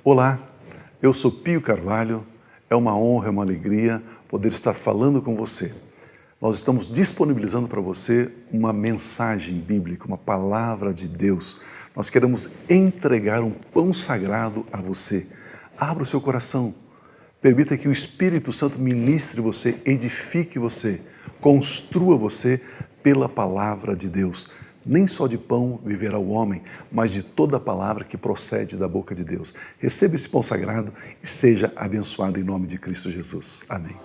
Olá, eu sou Pio Carvalho, é uma honra, é uma alegria poder estar falando com você. Nós estamos disponibilizando para você uma mensagem bíblica, uma palavra de Deus. Nós queremos entregar um pão sagrado a você. Abra o seu coração, permita que o Espírito Santo ministre você, edifique você, construa você pela palavra de Deus. Nem só de pão viverá o homem, mas de toda a palavra que procede da boca de Deus. Receba esse pão sagrado e seja abençoado em nome de Cristo Jesus. Amém.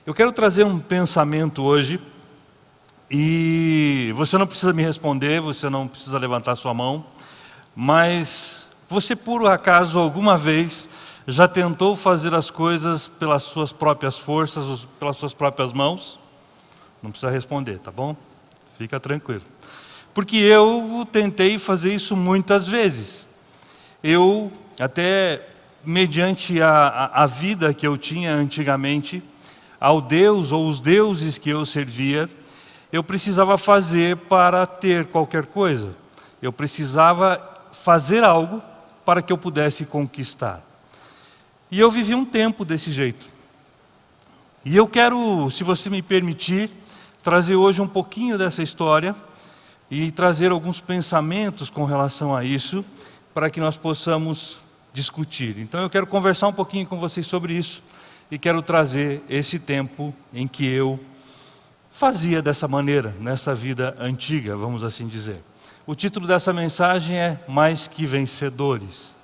Eu quero trazer um pensamento hoje, e você não precisa me responder, você não precisa levantar sua mão, mas você por acaso alguma vez já tentou fazer as coisas pelas suas próprias forças, ou pelas suas próprias mãos? Não precisa responder, tá bom? Fica tranquilo. Porque eu tentei fazer isso muitas vezes. Eu, até mediante a vida que eu tinha antigamente, ao Deus ou os deuses que eu servia, eu precisava fazer para ter qualquer coisa. Eu precisava fazer algo para que eu pudesse conquistar. E eu vivi um tempo desse jeito. E eu quero, se você me permitir, trazer hoje um pouquinho dessa história e trazer alguns pensamentos com relação a isso, para que nós possamos discutir. Então eu quero conversar um pouquinho com vocês sobre isso e quero trazer esse tempo em que eu fazia dessa maneira, nessa vida antiga, vamos assim dizer. O título dessa mensagem é Mais que Vencedores.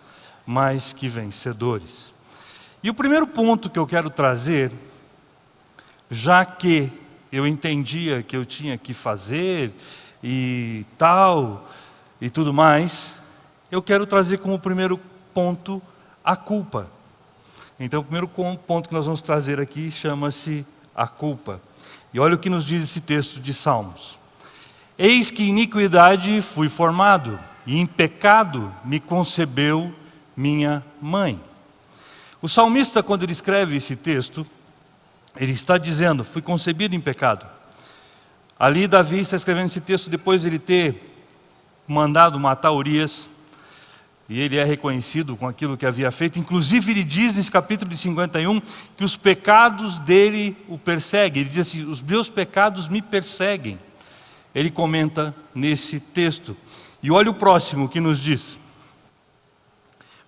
Mais que Vencedores. E o primeiro ponto que eu quero trazer, já que eu entendia que eu tinha que fazer e tal e tudo mais, eu quero trazer como primeiro ponto a culpa. Então o primeiro ponto que nós vamos trazer aqui chama-se a culpa. E olha o que nos diz esse texto de Salmos. Eis que em iniquidade fui formado, e em pecado me concebeu minha mãe. O salmista, quando ele escreve esse texto, ele está dizendo, fui concebido em pecado. Ali Davi está escrevendo esse texto depois de ele ter mandado matar Urias, e ele é reconhecido com aquilo que havia feito. Inclusive ele diz nesse capítulo de 51 que os pecados dele o perseguem. Ele diz assim, os meus pecados me perseguem. Ele comenta nesse texto. E olha o próximo que nos diz.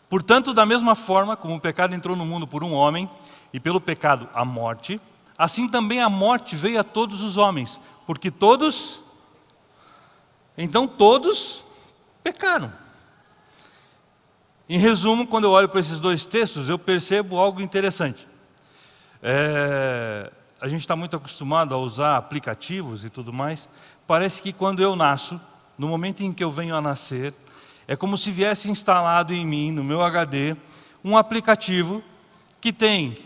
Portanto, da mesma forma como o pecado entrou no mundo por um homem, e pelo pecado a morte, assim também a morte veio a todos os homens, porque todos pecaram. Em resumo, quando eu olho para esses dois textos, eu percebo algo interessante. A gente está muito acostumado a usar aplicativos e tudo mais. Parece que quando eu nasço, no momento em que eu venho a nascer, é como se viesse instalado em mim, no meu HD, um aplicativo que tem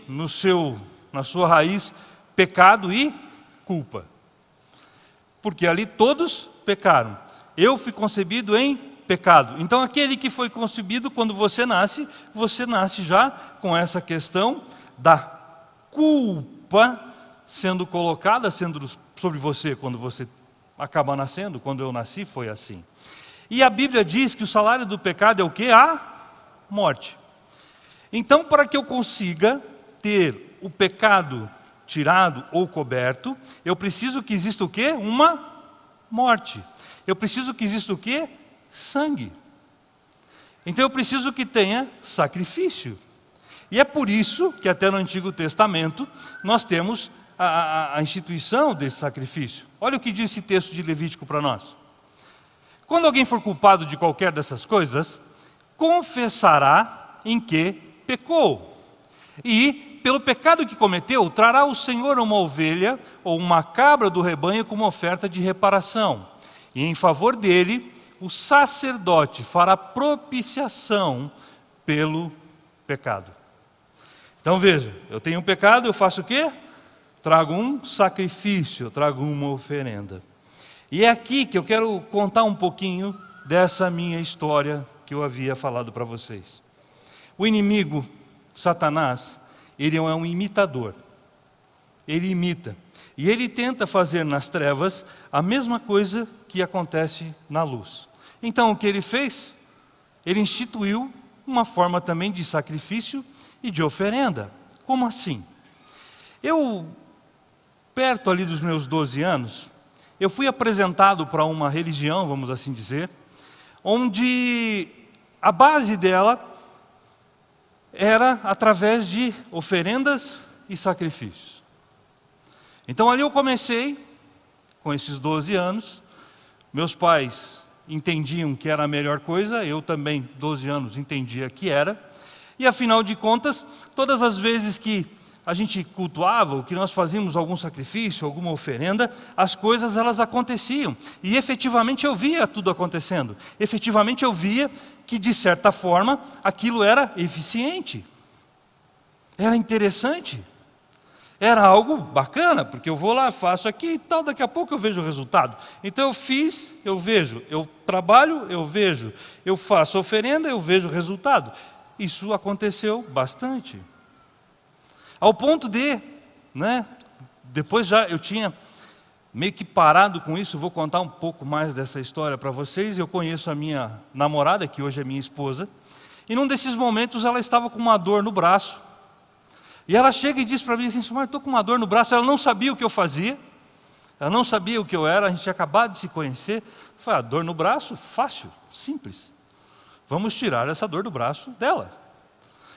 na sua raiz pecado e culpa. Porque ali todos pecaram. Eu fui concebido em pecado. Então aquele que foi concebido, quando você nasce já com essa questão da culpa sendo colocada, sendo sobre você quando você acaba nascendo. Quando eu nasci foi assim. E a Bíblia diz que o salário do pecado é o quê? A morte. Então, para que eu consiga ter o pecado tirado ou coberto, eu preciso que exista o quê? Uma morte. Eu preciso que exista o quê? Sangue. Então eu preciso que tenha sacrifício. E é por isso que até no Antigo Testamento nós temos a instituição desse sacrifício. Olha o que diz esse texto de Levítico para nós. Quando alguém for culpado de qualquer dessas coisas, confessará em que pecou. E, pelo pecado que cometeu, trará o Senhor uma ovelha ou uma cabra do rebanho como oferta de reparação. E em favor dele, o sacerdote fará propiciação pelo pecado. Então veja, eu tenho um pecado, eu faço o quê? Trago um sacrifício, eu trago uma oferenda. E é aqui que eu quero contar um pouquinho dessa minha história que eu havia falado para vocês. O inimigo, Satanás, ele é um imitador. Ele imita. E ele tenta fazer nas trevas a mesma coisa que acontece na luz. Então o que ele fez? Ele instituiu uma forma também de sacrifício e de oferenda. Como assim? Eu, perto ali dos meus 12 anos, eu fui apresentado para uma religião, vamos assim dizer, onde a base dela era através de oferendas e sacrifícios. Então ali eu comecei, com esses 12 anos, meus pais entendiam que era a melhor coisa, eu também, 12 anos, entendia que era, e afinal de contas, todas as vezes que a gente cultuava, o que nós fazíamos algum sacrifício, alguma oferenda, as coisas elas aconteciam. E efetivamente eu via tudo acontecendo. Efetivamente eu via que, de certa forma, aquilo era eficiente. Era interessante. Era algo bacana, porque eu vou lá, faço aqui e tal, daqui a pouco eu vejo o resultado. Então eu fiz, eu vejo. Eu trabalho, eu vejo. Eu faço oferenda, eu vejo o resultado. Isso aconteceu bastante. Ao ponto de, depois já eu tinha meio que parado com isso, vou contar um pouco mais dessa história para vocês. Eu conheço a minha namorada, que hoje é minha esposa, e num desses momentos ela estava com uma dor no braço. E ela chega e diz para mim assim: Silmar, estou com uma dor no braço. Ela não sabia o que eu fazia, ela não sabia o que eu era, a gente tinha acabado de se conhecer. Eu falei: dor no braço? Fácil, simples. Vamos tirar essa dor do braço dela.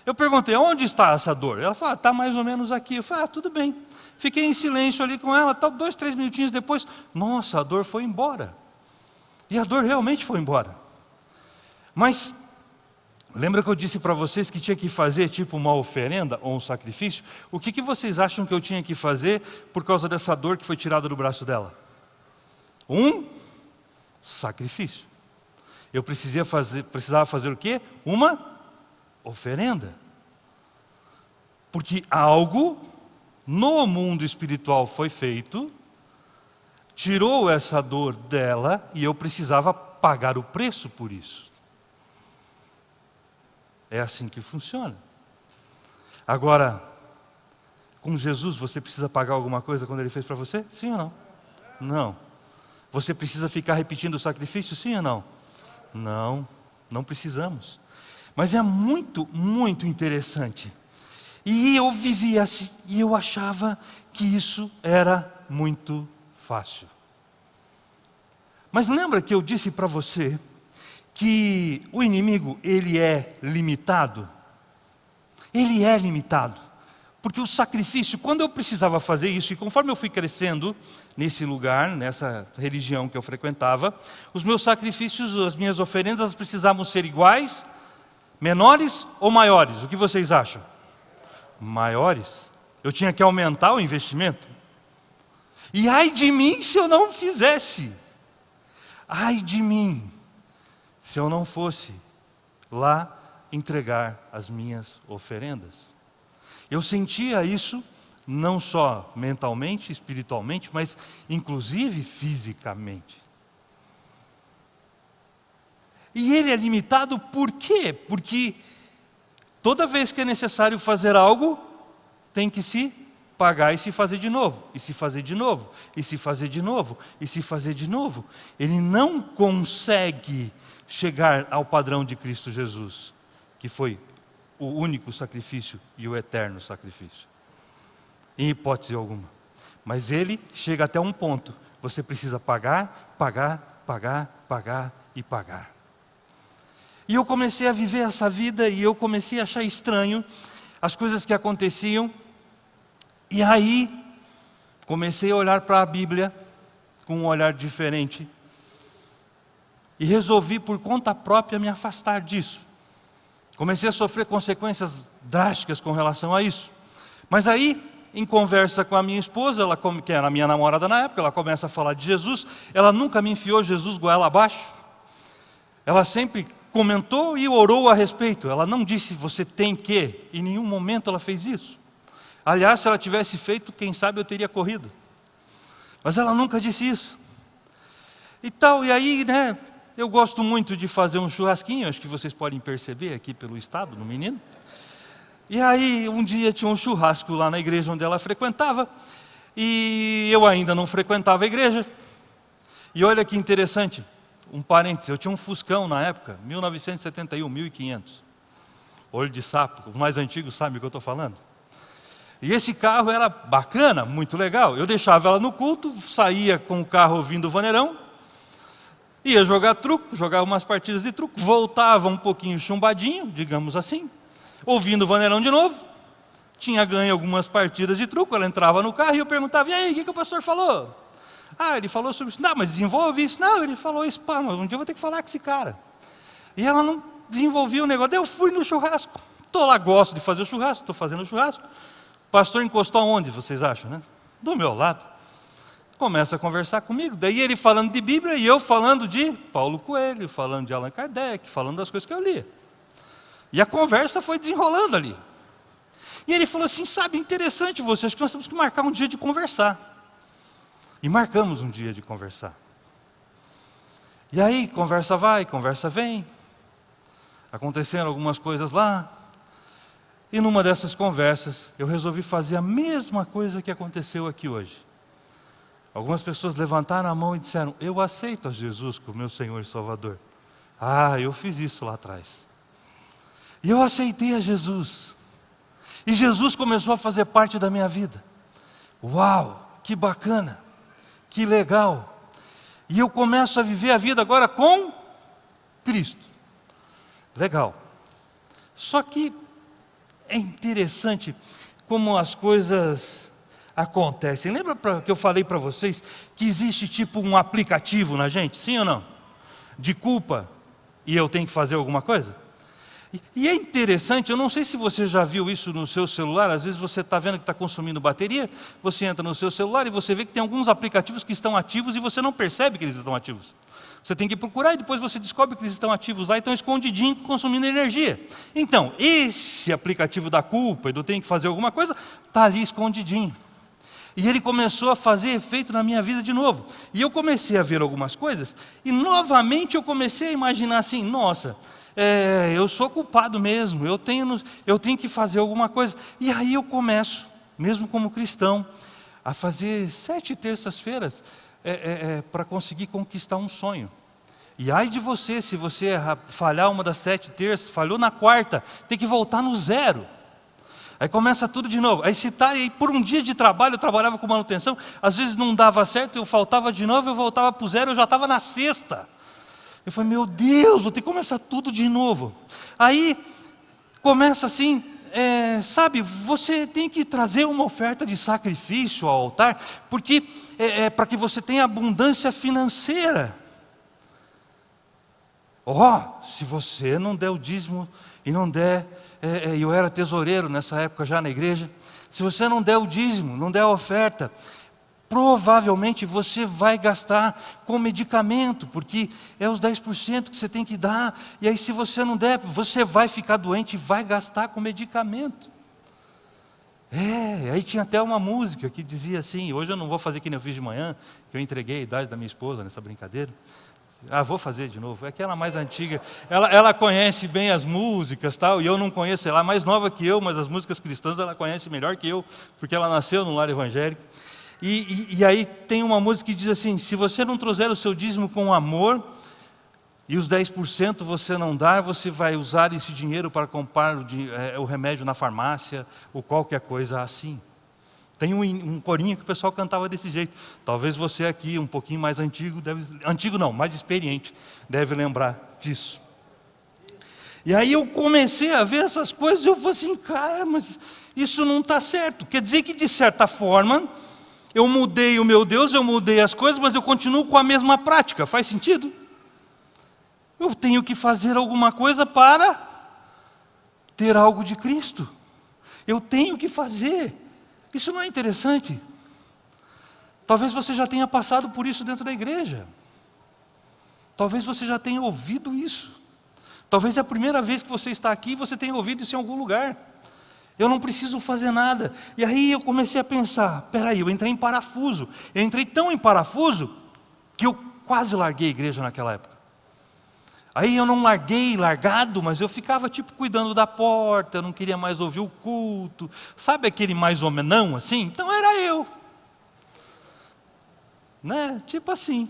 Eu perguntei: onde está essa dor? Ela falou: está mais ou menos aqui. Eu falei: tudo bem. Fiquei em silêncio ali com ela, 2, 3 minutinhos depois, nossa, a dor foi embora. E a dor realmente foi embora. Mas lembra que eu disse para vocês que tinha que fazer tipo uma oferenda ou um sacrifício? O que vocês acham que eu tinha que fazer por causa dessa dor que foi tirada do braço dela? Um sacrifício. Eu precisava fazer o quê? Uma oferenda. Porque algo no mundo espiritual foi feito, tirou essa dor dela e eu precisava pagar o preço por isso. É assim que funciona. Agora, com Jesus, você precisa pagar alguma coisa quando Ele fez para você? Sim ou não? Não. Você precisa ficar repetindo o sacrifício? Sim ou não? Não, não precisamos. Mas é muito, muito interessante. E eu vivia assim, e eu achava que isso era muito fácil. Mas lembra que eu disse para você que o inimigo, ele é limitado? Ele é limitado. Porque o sacrifício, quando eu precisava fazer isso, e conforme eu fui crescendo nesse lugar, nessa religião que eu frequentava, os meus sacrifícios, as minhas oferendas precisavam ser iguais, menores ou maiores? O que vocês acham? Maiores. Eu tinha que aumentar o investimento. E ai de mim se eu não fizesse. Ai de mim se eu não fosse lá entregar as minhas oferendas. Eu sentia isso não só mentalmente, espiritualmente, mas inclusive fisicamente. E ele é limitado por quê? Porque toda vez que é necessário fazer algo, tem que se pagar e se fazer de novo, e se fazer de novo, e se fazer de novo, e se fazer de novo. Ele não consegue chegar ao padrão de Cristo Jesus, que foi o único sacrifício e o eterno sacrifício, em hipótese alguma. Mas ele chega até um ponto, você precisa pagar, pagar, pagar, pagar e pagar. E eu comecei a viver essa vida e eu comecei a achar estranho as coisas que aconteciam. E aí, comecei a olhar para a Bíblia com um olhar diferente. E resolvi por conta própria me afastar disso. Comecei a sofrer consequências drásticas com relação a isso. Mas aí, em conversa com a minha esposa, que era a minha namorada na época, ela começa a falar de Jesus. Ela nunca me enfiou Jesus goela abaixo. Ela sempre comentou e orou a respeito. Ela não disse, você tem que. Em nenhum momento ela fez isso. Aliás, se ela tivesse feito, quem sabe eu teria corrido. Mas ela nunca disse isso. E tal, e aí, eu gosto muito de fazer um churrasquinho, acho que vocês podem perceber aqui pelo estado, no menino. E aí, um dia tinha um churrasco lá na igreja onde ela frequentava, e eu ainda não frequentava a igreja. E olha que interessante, um parênteses, eu tinha um Fuscão na época, 1971, 1500. Olho de sapo, os mais antigos sabem o que eu estou falando. E esse carro era bacana, muito legal. Eu deixava ela no culto, saía com o carro ouvindo o vaneirão, ia jogar truco, jogava umas partidas de truco, voltava um pouquinho chumbadinho, digamos assim, ouvindo o vaneirão de novo, tinha ganho algumas partidas de truco, ela entrava no carro e eu perguntava, e aí, o que o pastor falou? Ah, ele falou sobre isso. Não, mas desenvolve isso. Não, ele falou isso, pá, mas um dia eu vou ter que falar com esse cara. E ela não desenvolvia o negócio. Daí eu fui no churrasco. Estou lá, gosto de fazer o churrasco, estou fazendo o churrasco. O pastor encostou aonde, vocês acham, né? Do meu lado. Começa a conversar comigo. Daí ele falando de Bíblia e eu falando de Paulo Coelho, falando de Allan Kardec, falando das coisas que eu lia. E a conversa foi desenrolando ali. E ele falou assim, sabe, interessante você, acho que nós temos que marcar um dia de conversar. E marcamos um dia de conversar. E aí, conversa vai, conversa vem. Aconteceram algumas coisas lá. E numa dessas conversas, eu resolvi fazer a mesma coisa que aconteceu aqui hoje. Algumas pessoas levantaram a mão e disseram, eu aceito a Jesus como meu Senhor e Salvador. Ah, eu fiz isso lá atrás. E eu aceitei a Jesus. E Jesus começou a fazer parte da minha vida. Uau, que bacana, que legal. E eu começo a viver a vida agora com Cristo. Legal. Só que é interessante como as coisas acontecem. Lembra que eu falei para vocês que existe tipo um aplicativo na gente, sim ou não? De culpa, e eu tenho que fazer alguma coisa? E é interessante, eu não sei se você já viu isso no seu celular, às vezes você está vendo que está consumindo bateria, você entra no seu celular e você vê que tem alguns aplicativos que estão ativos e você não percebe que eles estão ativos. Você tem que procurar e depois você descobre que eles estão ativos lá e estão escondidinhos, consumindo energia. Então, esse aplicativo da culpa e do tem que fazer alguma coisa, está ali escondidinho. E ele começou a fazer efeito na minha vida de novo. E eu comecei a ver algumas coisas e novamente eu comecei a imaginar assim, nossa, eu sou culpado mesmo, eu tenho que fazer alguma coisa. E aí eu começo, mesmo como cristão, a fazer 7 terças-feiras para conseguir conquistar um sonho. E ai de você, se você falhar uma das 7 terças, falhou na quarta, tem que voltar no 0. Aí começa tudo de novo. Aí por um dia de trabalho, eu trabalhava com manutenção, às vezes não dava certo, eu faltava de novo, eu voltava para o 0, eu já estava na 6ª. Eu falei, meu Deus, vou ter que começar tudo de novo. Aí começa assim, sabe, você tem que trazer uma oferta de sacrifício ao altar, porque para que você tenha abundância financeira. Se você não der o dízimo e não der, eu era tesoureiro nessa época já na igreja, se você não der o dízimo, não der a oferta, provavelmente você vai gastar com medicamento, porque é os 10% que você tem que dar, e aí se você não der, você vai ficar doente e vai gastar com medicamento. Aí tinha até uma música que dizia assim, hoje eu não vou fazer que nem eu fiz de manhã, que eu entreguei a idade da minha esposa nessa brincadeira. Vou fazer de novo, é aquela mais antiga, ela conhece bem as músicas tal, e eu não conheço, ela é mais nova que eu, mas as músicas cristãs ela conhece melhor que eu, porque ela nasceu num lar evangélico. E aí tem uma música que diz assim, se você não trouxer o seu dízimo com amor, e os 10% você não dar, você vai usar esse dinheiro para comprar o remédio na farmácia, ou qualquer coisa assim. Tem um corinho que o pessoal cantava desse jeito. Talvez você aqui, um pouquinho mais antigo, mais experiente, deve lembrar disso. E aí eu comecei a ver essas coisas, e eu falei assim, cara, mas isso não está certo. Quer dizer que de certa forma, eu mudei o meu Deus, eu mudei as coisas, mas eu continuo com a mesma prática. Faz sentido? Eu tenho que fazer alguma coisa para ter algo de Cristo. Eu tenho que fazer. Isso não é interessante? Talvez você já tenha passado por isso dentro da igreja. Talvez você já tenha ouvido isso. Talvez é a primeira vez que você está aqui e você tenha ouvido isso em algum lugar. Eu não preciso fazer nada. E aí eu comecei a pensar, eu entrei em parafuso. Eu entrei tão em parafuso que eu quase larguei a igreja naquela época. Aí eu não largado, mas eu ficava tipo cuidando da porta, eu não queria mais ouvir o culto. Sabe aquele mais ou menos não assim? Então era eu. Né? Tipo assim.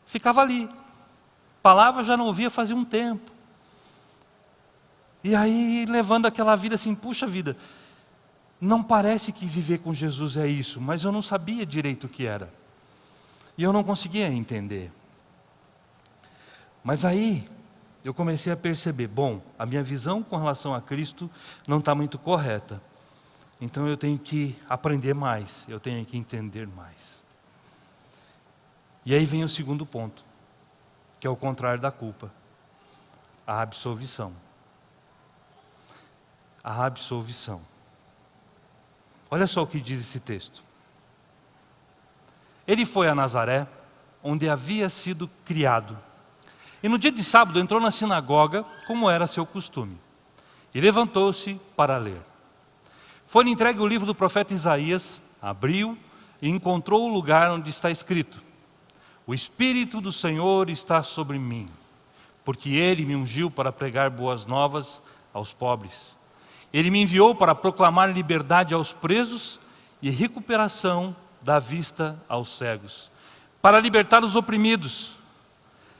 Ficava ali. Palavra já não ouvia fazia um tempo. E aí levando aquela vida assim, puxa vida, não parece que viver com Jesus é isso, mas eu não sabia direito o que era. E eu não conseguia entender. Mas aí eu comecei a perceber, a minha visão com relação a Cristo não está muito correta. Então eu tenho que aprender mais, eu tenho que entender mais. E aí vem o segundo ponto, que é o contrário da culpa, a absolvição. A absolvição. Olha só o que diz esse texto. Ele foi a Nazaré, onde havia sido criado. E no dia de sábado entrou na sinagoga, como era seu costume. E levantou-se para ler. Foi-lhe entregue o livro do profeta Isaías, abriu e encontrou o lugar onde está escrito: O Espírito do Senhor está sobre mim, porque Ele me ungiu para pregar boas novas aos pobres. Ele me enviou para proclamar liberdade aos presos e recuperação da vista aos cegos, para libertar os oprimidos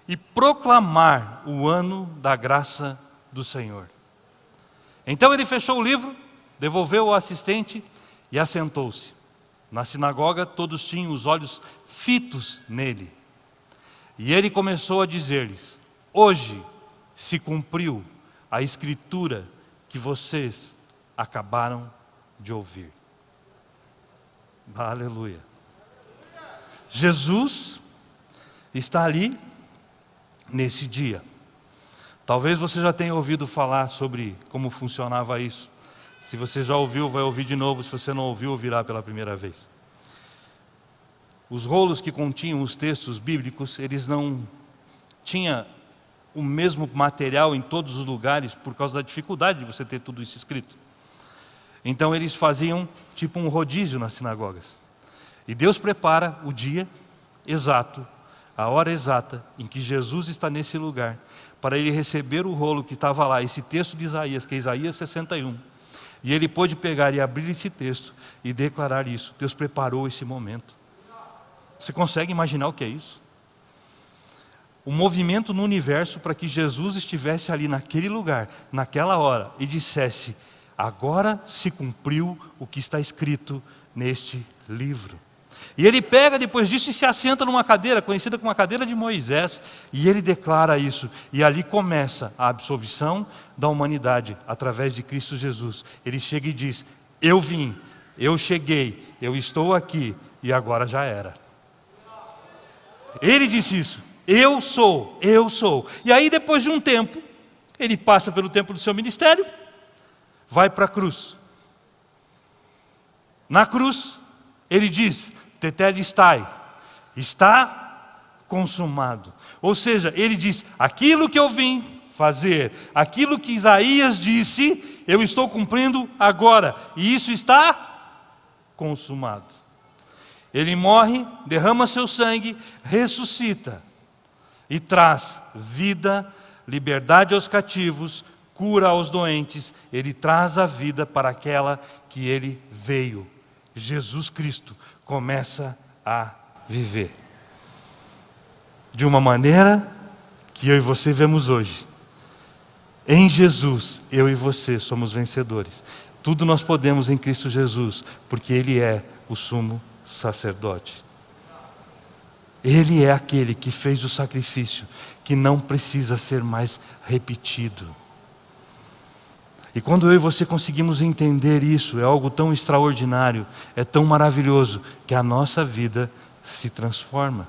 e proclamar o ano da graça do Senhor. Então ele fechou o livro, devolveu ao assistente e assentou-se. Na sinagoga todos tinham os olhos fitos nele. E ele começou a dizer-lhes: Hoje se cumpriu a escritura que vocês acabaram de ouvir. Aleluia. Jesus está ali nesse dia. Talvez você já tenha ouvido falar sobre como funcionava isso. Se você já ouviu, vai ouvir de novo. Se você não ouviu, ouvirá pela primeira vez. Os rolos que continham os textos bíblicos, eles não tinham o mesmo material em todos os lugares por causa da dificuldade de você ter tudo isso escrito. Então eles faziam tipo um rodízio nas sinagogas. E Deus prepara o dia exato, a hora exata em que Jesus está nesse lugar, para ele receber o rolo que estava lá, esse texto de Isaías, que é Isaías 61. E ele pôde pegar e abrir esse texto e declarar isso. Deus preparou esse momento. Você consegue imaginar o que é isso? O movimento no universo para que Jesus estivesse ali naquele lugar, naquela hora, e dissesse: agora se cumpriu o que está escrito neste livro. E ele pega depois disso e se assenta numa cadeira, conhecida como a cadeira de Moisés, e ele declara isso. E ali começa a absolvição da humanidade, através de Cristo Jesus. Ele chega e diz: eu vim, eu cheguei, eu estou aqui, e agora já era. Ele disse isso: eu sou, eu sou. E aí depois de um tempo, ele passa pelo tempo do seu ministério, vai para a cruz. Na cruz, ele diz: tetelestai, está consumado. Ou seja, ele diz: aquilo que eu vim fazer, aquilo que Isaías disse, eu estou cumprindo agora, e isso está consumado. Ele morre, derrama seu sangue, ressuscita e traz vida, liberdade aos cativos, cura aos doentes. Ele traz a vida para aquela que ele veio. Jesus Cristo começa a viver de uma maneira que eu e você vemos hoje. Em Jesus, eu e você somos vencedores. Tudo nós podemos em Cristo Jesus, porque Ele é o sumo sacerdote. Ele é aquele que fez o sacrifício, que não precisa ser mais repetido. E quando eu e você conseguimos entender isso, é algo tão extraordinário, é tão maravilhoso, que a nossa vida se transforma.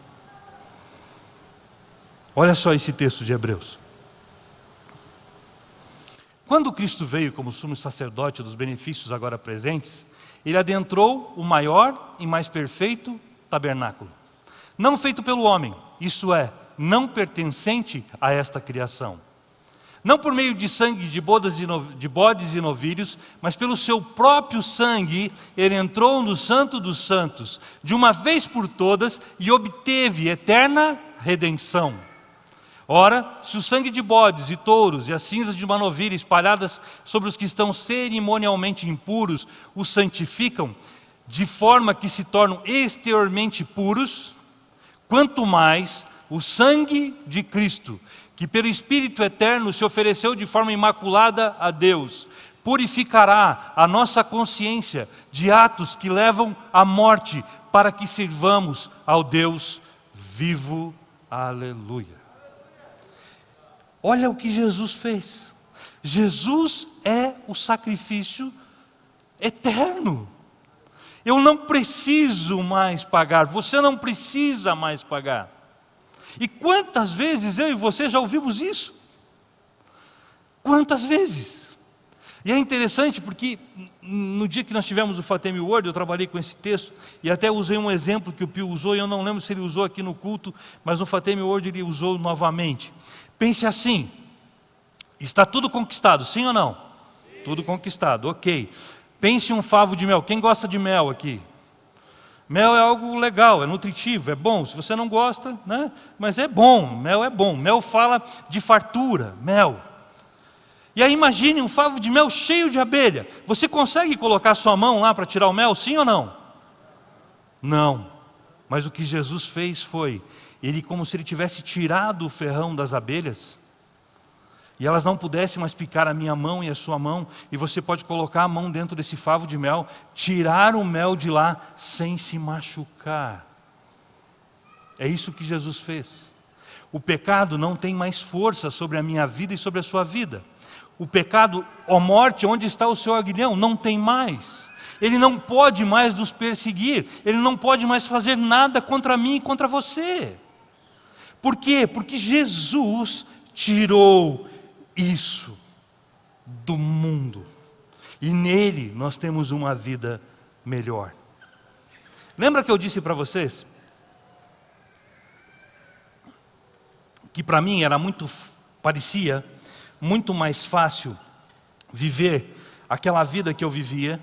Olha só esse texto de Hebreus. Quando Cristo veio como sumo sacerdote dos benefícios agora presentes, Ele adentrou o maior e mais perfeito tabernáculo, não feito pelo homem, isto é, não pertencente a esta criação. Não por meio de sangue de bodes e novilhos, mas pelo seu próprio sangue, Ele entrou no Santo dos Santos, de uma vez por todas, e obteve eterna redenção. Ora, se o sangue de bodes e touros e as cinzas de uma novilha espalhadas sobre os que estão cerimonialmente impuros os santificam, de forma que se tornam exteriormente puros, quanto mais o sangue de Cristo, que pelo Espírito Eterno se ofereceu de forma imaculada a Deus, purificará a nossa consciência de atos que levam à morte, para que sirvamos ao Deus vivo. Aleluia. Olha o que Jesus fez. Jesus é o sacrifício eterno. Eu não preciso mais pagar, você não precisa mais pagar. E quantas vezes eu e você já ouvimos isso? Quantas vezes? E é interessante porque no dia que nós tivemos o Fatemi Word, eu trabalhei com esse texto e até usei um exemplo que o Pio usou, e eu não lembro se ele usou aqui no culto, mas no Fatemi Word ele usou novamente. Pense assim, está tudo conquistado, sim ou não? Sim. Tudo conquistado, ok. Pense um favo de mel, quem gosta de mel aqui? Mel é algo legal, é nutritivo, é bom. Se você não gosta, né? Mas é bom, mel é bom. Mel fala de fartura, mel. E aí imagine um favo de mel cheio de abelha. Você consegue colocar sua mão lá para tirar o mel, sim ou não? Não. Mas o que Jesus fez foi, ele como se ele tivesse tirado o ferrão das abelhas, e elas não pudessem mais picar a minha mão e a sua mão, e você pode colocar a mão dentro desse favo de mel, tirar o mel de lá sem se machucar. É isso que Jesus fez. O pecado não tem mais força sobre a minha vida e sobre a sua vida. O pecado, ó morte, onde está o seu aguilhão? Não tem mais. Ele não pode mais nos perseguir. Ele não pode mais fazer nada contra mim e contra você. Por quê? Porque Jesus tirou isso do mundo. E nele nós temos uma vida melhor. Lembra que eu disse para vocês que para mim parecia muito mais fácil viver aquela vida que eu vivia,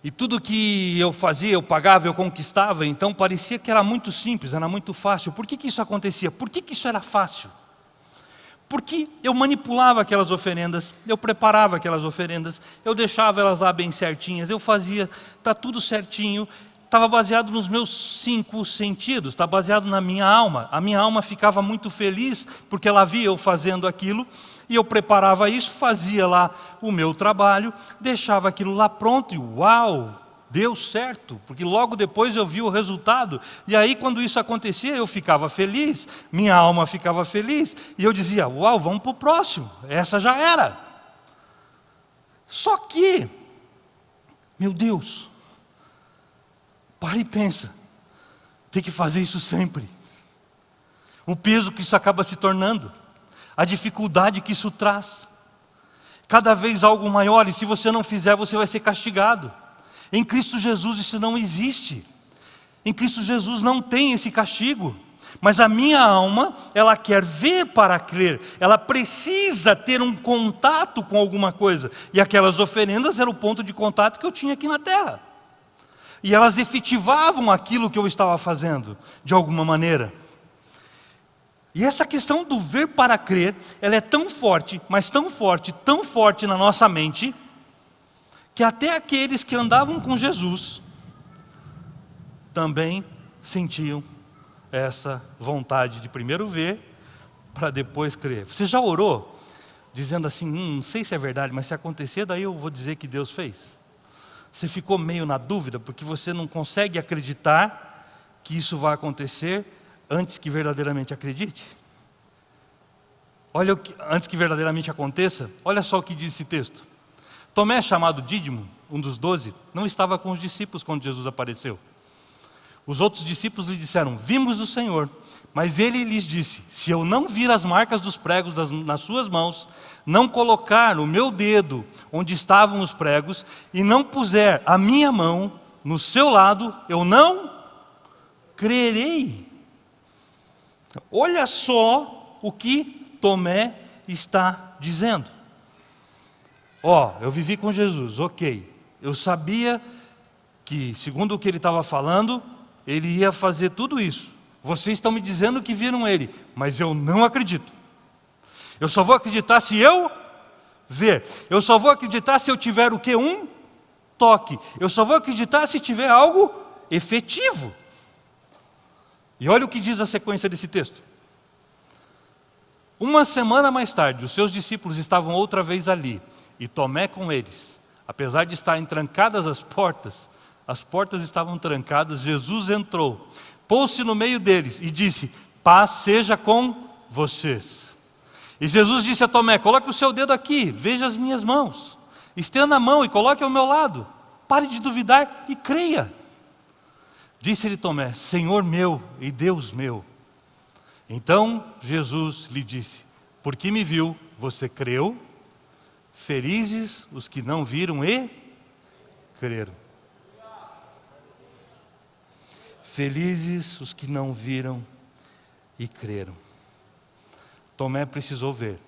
e tudo que eu fazia, eu pagava, eu conquistava, então parecia que era muito simples, era muito fácil. Por que isso acontecia? Por que isso era fácil? Porque eu manipulava aquelas oferendas, eu preparava aquelas oferendas, eu deixava elas lá bem certinhas, eu fazia, está tudo certinho, estava baseado nos meus 5 sentidos, está baseado na minha alma. A minha alma ficava muito feliz porque ela via eu fazendo aquilo, e eu preparava isso, fazia lá o meu trabalho, deixava aquilo lá pronto e uau, deu certo, porque logo depois eu vi o resultado, e aí quando isso acontecia eu ficava feliz, minha alma ficava feliz, e eu dizia, uau, vamos para o próximo, essa já era. Só que, meu Deus, para e pensa, tem que fazer isso sempre. O peso que isso acaba se tornando, a dificuldade que isso traz, cada vez algo maior, e se você não fizer, você vai ser castigado. Em Cristo Jesus isso não existe. Em Cristo Jesus não tem esse castigo. Mas a minha alma, ela quer ver para crer. Ela precisa ter um contato com alguma coisa. E aquelas oferendas eram o ponto de contato que eu tinha aqui na terra. E elas efetivavam aquilo que eu estava fazendo, de alguma maneira. E essa questão do ver para crer, ela é tão forte, mas tão forte na nossa mente, que até aqueles que andavam com Jesus também sentiam essa vontade de primeiro ver, para depois crer. Você já orou dizendo assim, não sei se é verdade, mas se acontecer, daí eu vou dizer que Deus fez? Você ficou meio na dúvida, porque você não consegue acreditar que isso vai acontecer antes que verdadeiramente acredite? Olha, antes que verdadeiramente aconteça, olha só o que diz esse texto. Tomé, chamado Dídimo, um dos 12, não estava com os discípulos quando Jesus apareceu. Os outros discípulos lhe disseram, vimos o Senhor. Mas ele lhes disse, se eu não vir as marcas dos pregos nas suas mãos, não colocar o meu dedo onde estavam os pregos, e não puser a minha mão no seu lado, eu não crerei. Olha só o que Tomé está dizendo. Eu vivi com Jesus, ok. Eu sabia que, segundo o que ele estava falando, ele ia fazer tudo isso. Vocês estão me dizendo que viram ele, mas eu não acredito. Eu só vou acreditar se eu ver. Eu só vou acreditar se eu tiver o quê? Um toque. Eu só vou acreditar se tiver algo efetivo. E olha o que diz a sequência desse texto. Uma semana mais tarde, os seus discípulos estavam outra vez ali, e Tomé com eles. Apesar de estarem trancadas as portas estavam trancadas, Jesus entrou, pôs-se no meio deles e disse, paz seja com vocês. E Jesus disse a Tomé, coloque o seu dedo aqui, veja as minhas mãos, estenda a mão e coloque ao meu lado, pare de duvidar e creia. Disse-lhe Tomé, Senhor meu e Deus meu. Então Jesus lhe disse, porque me viu, você creu? Felizes os que não viram e creram. Felizes os que não viram e creram. Tomé precisou ver.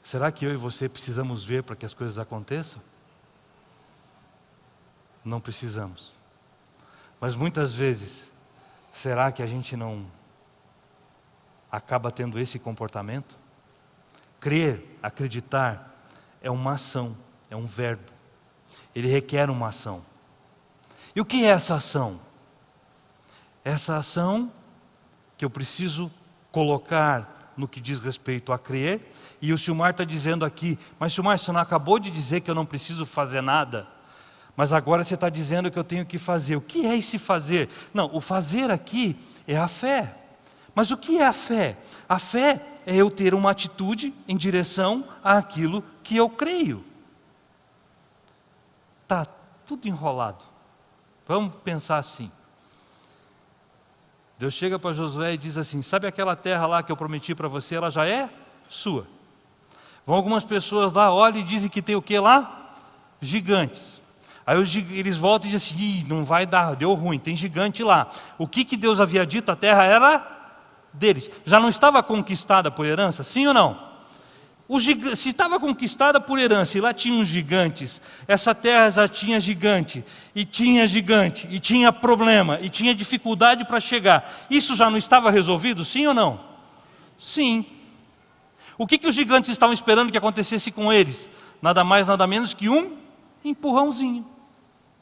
Será que eu e você precisamos ver para que as coisas aconteçam? Não precisamos. Mas muitas vezes, será que a gente não acaba tendo esse comportamento? Crer, acreditar, é uma ação, é um verbo. Ele requer uma ação. E o que é essa ação? Essa ação que eu preciso colocar no que diz respeito a crer. E o Silmar está dizendo aqui, mas Silmar, você não acabou de dizer que eu não preciso fazer nada? Mas agora você está dizendo que eu tenho que fazer. O que é esse fazer? Não, o fazer aqui é a fé. Mas o que é a fé? A fé é eu ter uma atitude em direção àquilo que eu creio. Está tudo enrolado. Vamos pensar assim. Deus chega para Josué e diz assim, sabe aquela terra lá que eu prometi para você, ela já é sua. Vão algumas pessoas lá, olham e dizem que tem o que lá? Gigantes. Aí eles voltam e dizem assim, não vai dar, deu ruim, tem gigante lá. O que Deus havia dito? A terra era deles. Já não estava conquistada por herança? Sim ou não? Se estava conquistada por herança e lá tinham gigantes, essa terra já tinha gigante, e tinha problema, e tinha dificuldade para chegar. Isso já não estava resolvido? Sim ou não? Sim. O que os gigantes estavam esperando que acontecesse com eles? Nada mais, nada menos que um empurrãozinho,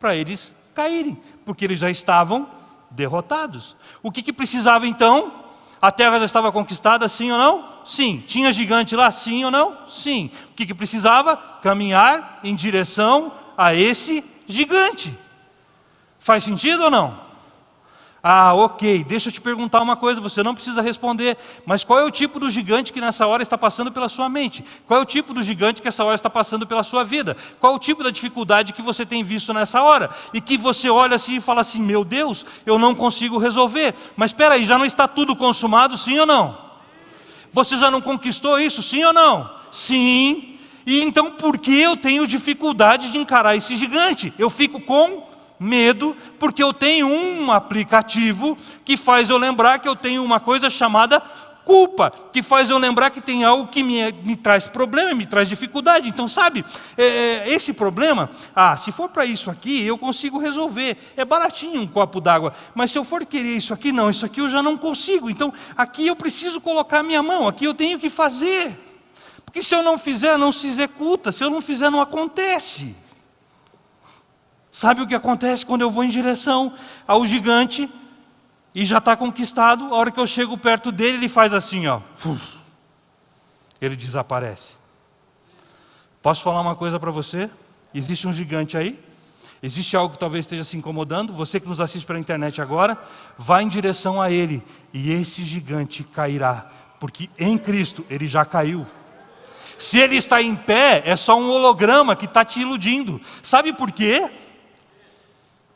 para eles caírem, porque eles já estavam derrotados. O que precisava então? A terra já estava conquistada, sim ou não? Sim. Tinha gigante lá, sim ou não? Sim. O que precisava? Caminhar em direção a esse gigante. Faz sentido ou não? Ah, ok, deixa eu te perguntar uma coisa, você não precisa responder, mas qual é o tipo do gigante que nessa hora está passando pela sua mente? Qual é o tipo do gigante que essa hora está passando pela sua vida? Qual é o tipo da dificuldade que você tem visto nessa hora? E que você olha assim e fala assim, meu Deus, eu não consigo resolver. Mas espera aí, já não está tudo consumado, sim ou não? Você já não conquistou isso, sim ou não? Sim. E então por que eu tenho dificuldade de encarar esse gigante? Eu fico com medo, porque eu tenho um aplicativo que faz eu lembrar que eu tenho uma coisa chamada culpa, que faz eu lembrar que tem algo que me traz problema, me traz dificuldade. Então sabe, esse problema, se for para isso aqui, eu consigo resolver, é baratinho um copo d'água, mas se eu for querer isso aqui, não, isso aqui eu já não consigo, então aqui eu preciso colocar a minha mão, aqui eu tenho que fazer, porque se eu não fizer, não se executa, se eu não fizer, não acontece. Sabe o que acontece quando eu vou em direção ao gigante e já está conquistado? A hora que eu chego perto dele, ele faz assim, ó. Ele desaparece. Posso falar uma coisa para você? Existe um gigante aí? Existe algo que talvez esteja se incomodando? Você que nos assiste pela internet agora, vá em direção a ele e esse gigante cairá, porque em Cristo ele já caiu. Se ele está em pé, é só um holograma que está te iludindo. Sabe por quê?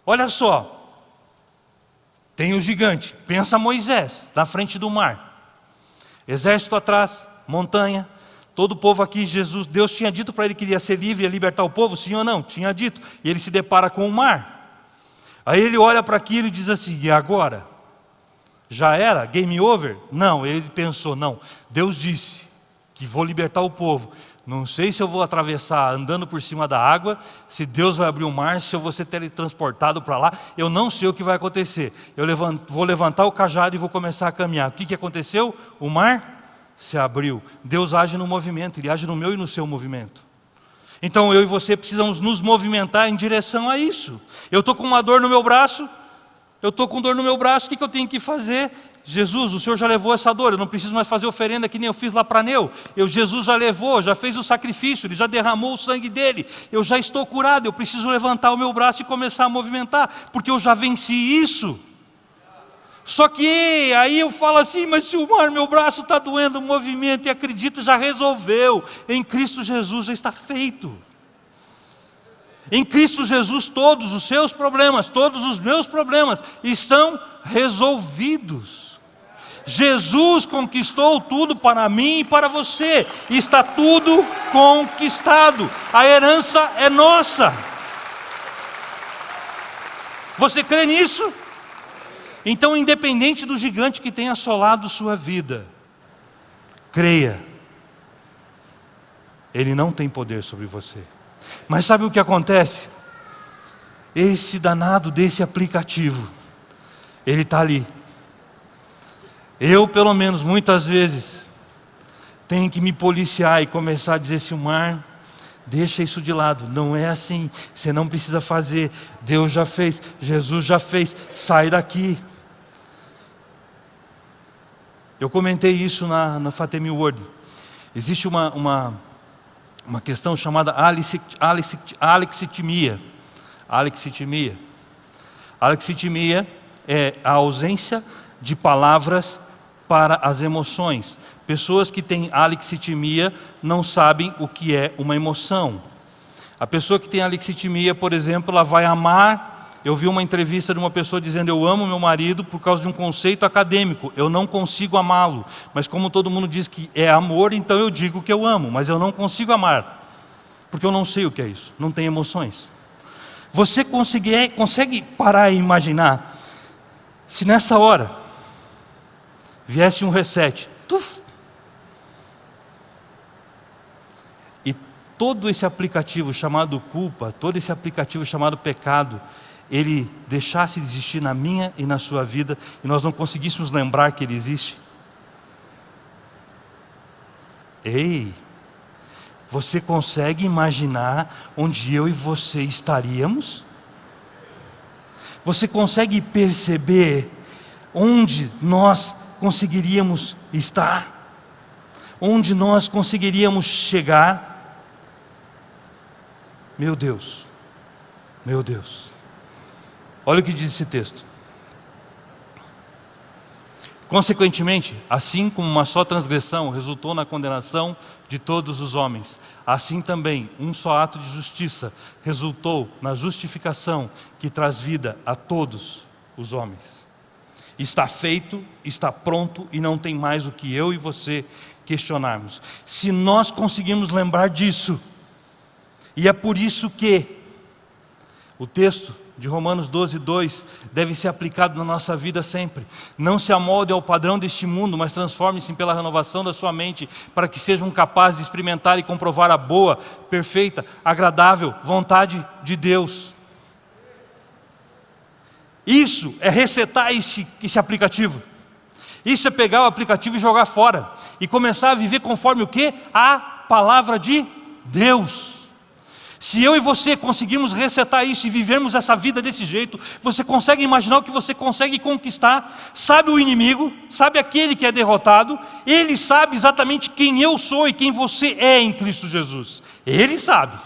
Olha só, tem o gigante, pensa Moisés, na frente do mar, exército atrás, montanha, todo o povo aqui, Deus tinha dito para ele que iria ser livre e ia libertar o povo, sim ou não? Tinha dito, e ele se depara com o mar, aí ele olha para aquilo e diz assim, e agora? Já era? Game over? Não, ele pensou, não, Deus disse que vou libertar o povo. Não sei se eu vou atravessar andando por cima da água, se Deus vai abrir o mar, se eu vou ser teletransportado para lá, eu não sei o que vai acontecer. Eu vou levantar o cajado e vou começar a caminhar. O que aconteceu? O mar se abriu. Deus age no movimento, Ele age no meu e no seu movimento. Então eu e você precisamos nos movimentar em direção a isso. Eu estou com uma dor no meu braço, o que eu tenho que fazer? Jesus, o Senhor já levou essa dor, eu não preciso mais fazer oferenda que nem eu fiz lá para Neu. Jesus já levou, já fez o sacrifício, Ele já derramou o sangue dele. Eu já estou curado, eu preciso levantar o meu braço e começar a movimentar, porque eu já venci isso. Só que aí eu falo assim, mas Silmar, meu braço está doendo, o movimento, e acredita, já resolveu. Em Cristo Jesus já está feito. Em Cristo Jesus todos os seus problemas, todos os meus problemas estão resolvidos. Jesus conquistou tudo para mim e para você. Está tudo conquistado. A herança é nossa. Você crê nisso? Então, independente do gigante que tenha assolado sua vida, creia, ele não tem poder sobre você. Mas sabe o que acontece? Esse danado desse aplicativo, ele está ali. Eu, pelo menos, muitas vezes, tenho que me policiar e começar a dizer: Silmar, deixa isso de lado, não é assim, você não precisa fazer, Deus já fez, Jesus já fez, sai daqui. Eu comentei isso na Fatemi World. Existe uma questão chamada alexitimia. Alexitimia é a ausência de palavras para as emoções. Pessoas que têm alexitimia não sabem o que é uma emoção. A pessoa que tem alexitimia, por exemplo, ela vai amar. Eu vi uma entrevista de uma pessoa dizendo: eu amo meu marido por causa de um conceito acadêmico, eu não consigo amá-lo, mas como todo mundo diz que é amor, então eu digo que eu amo, mas eu não consigo amar, porque eu não sei o que é isso, não tem emoções. Você consegue parar e imaginar, se nessa hora viesse um reset, e todo esse aplicativo chamado culpa, todo esse aplicativo chamado pecado, ele deixasse de existir na minha e na sua vida, e nós não conseguíssemos lembrar que ele existe? Ei, você consegue imaginar onde eu e você estaríamos? Você consegue perceber onde nós conseguiríamos estar? Onde nós conseguiríamos chegar? Meu Deus, meu Deus. Olha o que diz esse texto. Consequentemente, assim como uma só transgressão resultou na condenação de todos os homens, assim também um só ato de justiça resultou na justificação que traz vida a todos os homens. Está feito, está pronto e não tem mais o que eu e você questionarmos. Se nós conseguimos lembrar disso, e é por isso que o texto de Romanos 12:2 deve ser aplicado na nossa vida sempre. Não se amolde ao padrão deste mundo, mas transforme-se pela renovação da sua mente, para que sejam capazes de experimentar e comprovar a boa, perfeita, agradável vontade de Deus. Isso é resetar esse aplicativo. Isso é pegar o aplicativo e jogar fora, e começar a viver conforme o quê? A palavra de Deus. Se eu e você conseguirmos resetar isso e vivermos essa vida desse jeito, você consegue imaginar o que você consegue conquistar? Sabe o inimigo, sabe aquele que é derrotado, ele sabe exatamente quem eu sou e quem você é em Cristo Jesus. Ele sabe.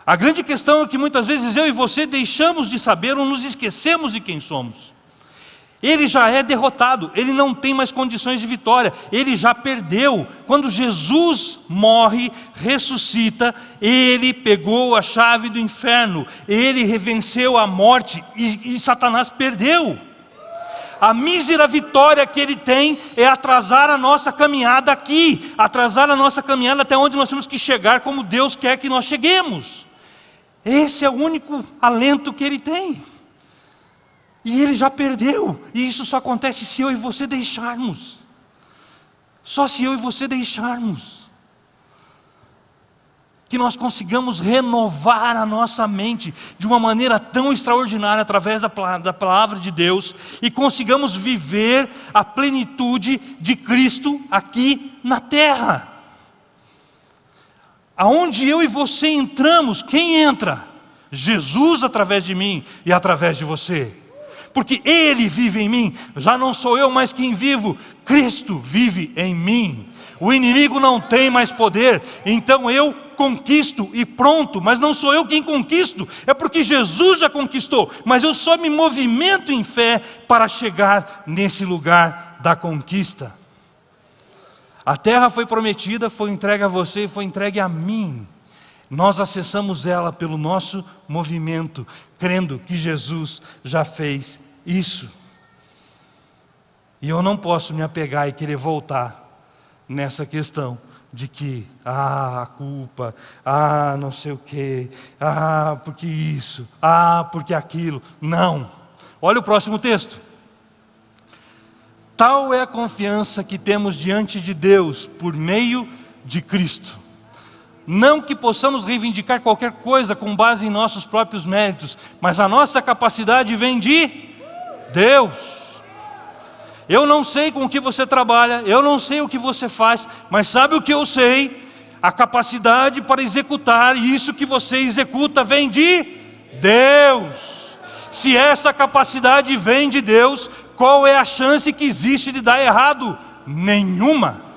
A grande questão é que muitas vezes eu e você deixamos de saber ou nos esquecemos de quem somos. Ele já é derrotado, ele não tem mais condições de vitória, ele já perdeu. Quando Jesus morre, ressuscita, ele pegou a chave do inferno, ele venceu a morte e Satanás perdeu. A mísera vitória que ele tem é atrasar a nossa caminhada aqui, atrasar a nossa caminhada até onde nós temos que chegar como Deus quer que nós cheguemos. Esse é o único alento que ele tem. E ele já perdeu, e isso só acontece se eu e você deixarmos. Só se eu e você deixarmos. Que nós consigamos renovar a nossa mente de uma maneira tão extraordinária através da palavra de Deus, e consigamos viver a plenitude de Cristo aqui na terra. Aonde eu e você entramos, quem entra? Jesus através de mim e através de você. Porque Ele vive em mim, já não sou eu mais quem vivo, Cristo vive em mim. O inimigo não tem mais poder, então eu conquisto e pronto, mas não sou eu quem conquisto, é porque Jesus já conquistou, mas eu só me movimento em fé para chegar nesse lugar da conquista. A terra foi prometida, foi entregue a você, foi entregue a mim. Nós acessamos ela pelo nosso movimento, crendo que Jesus já fez isso. E eu não posso me apegar e querer voltar nessa questão de que, a culpa, não sei o quê, porque isso, porque aquilo. Não. Olha o próximo texto. Tal é a confiança que temos diante de Deus por meio de Cristo. Não que possamos reivindicar qualquer coisa com base em nossos próprios méritos, mas a nossa capacidade vem de Deus. Eu não sei com o que você trabalha, eu não sei o que você faz, mas sabe o que eu sei? A capacidade para executar, e isso que você executa vem de Deus. Se essa capacidade vem de Deus, qual é a chance que existe de dar errado? Nenhuma.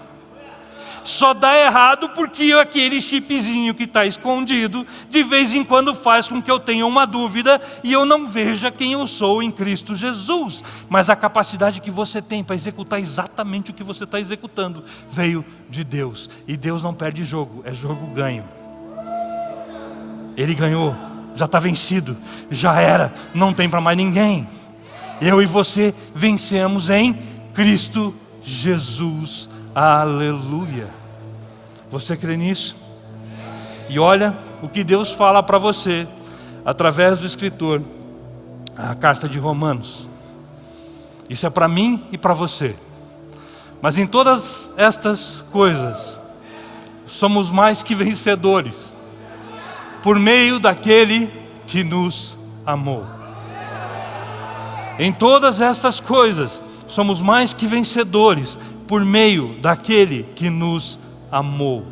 Só dá errado porque aquele chipzinho que está escondido, de vez em quando faz com que eu tenha uma dúvida e eu não veja quem eu sou em Cristo Jesus. Mas a capacidade que você tem para executar exatamente o que você está executando, veio de Deus. E Deus não perde jogo, é jogo ganho. Ele ganhou, já está vencido, já era, não tem para mais ninguém. Eu e você vencemos em Cristo Jesus. Aleluia. Você crê nisso? E olha o que Deus fala para você através do escritor, a carta de Romanos. Isso é para mim e para você. Mas em todas estas coisas somos mais que vencedores por meio daquele que nos amou. Em todas estas coisas somos mais que vencedores por meio daquele que nos amou.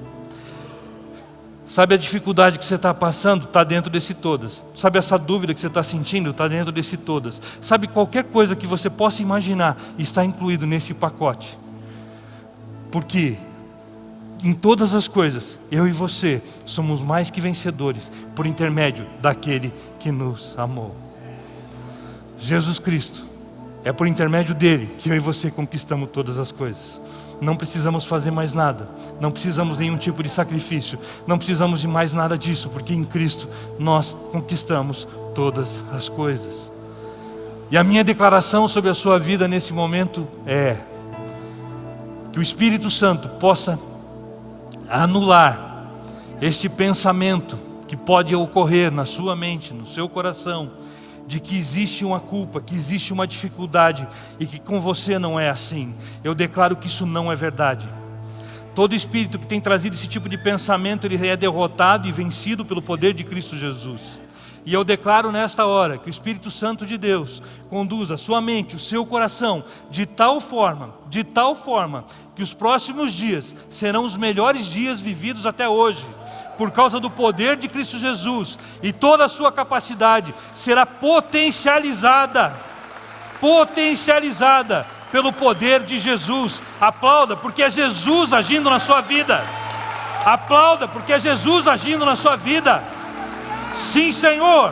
Sabe a dificuldade que você está passando? Está dentro desse todas. Sabe essa dúvida que você está sentindo? Está dentro desse todas. Sabe qualquer coisa que você possa imaginar está incluído nesse pacote. Porque em todas as coisas, eu e você somos mais que vencedores por intermédio daquele que nos amou. Jesus Cristo. É por intermédio dele que eu e você conquistamos todas as coisas. Não precisamos fazer mais nada. Não precisamos de nenhum tipo de sacrifício. Não precisamos de mais nada disso, porque em Cristo nós conquistamos todas as coisas. E a minha declaração sobre a sua vida nesse momento é que o Espírito Santo possa anular este pensamento que pode ocorrer na sua mente, no seu coração, de que existe uma culpa, que existe uma dificuldade e que com você não é assim. Eu declaro que isso não é verdade. Todo espírito que tem trazido esse tipo de pensamento, ele é derrotado e vencido pelo poder de Cristo Jesus. E eu declaro nesta hora que o Espírito Santo de Deus conduza a sua mente, o seu coração, de tal forma, que os próximos dias serão os melhores dias vividos até hoje, por causa do poder de Cristo Jesus, e toda a sua capacidade será potencializada pelo poder de Jesus. Aplauda, porque é Jesus agindo na sua vida. Aplauda, porque é Jesus agindo na sua vida. Sim, Senhor,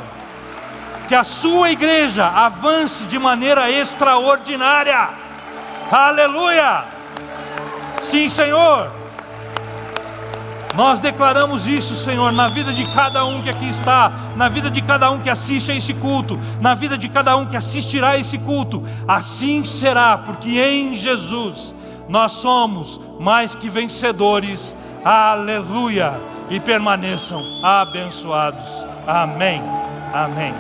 que a sua igreja avance de maneira extraordinária. Aleluia. Sim, Senhor. Nós declaramos isso, Senhor, na vida de cada um que aqui está, na vida de cada um que assiste a esse culto, na vida de cada um que assistirá a esse culto. Assim será, porque em Jesus nós somos mais que vencedores. Aleluia! E permaneçam abençoados. Amém. Amém.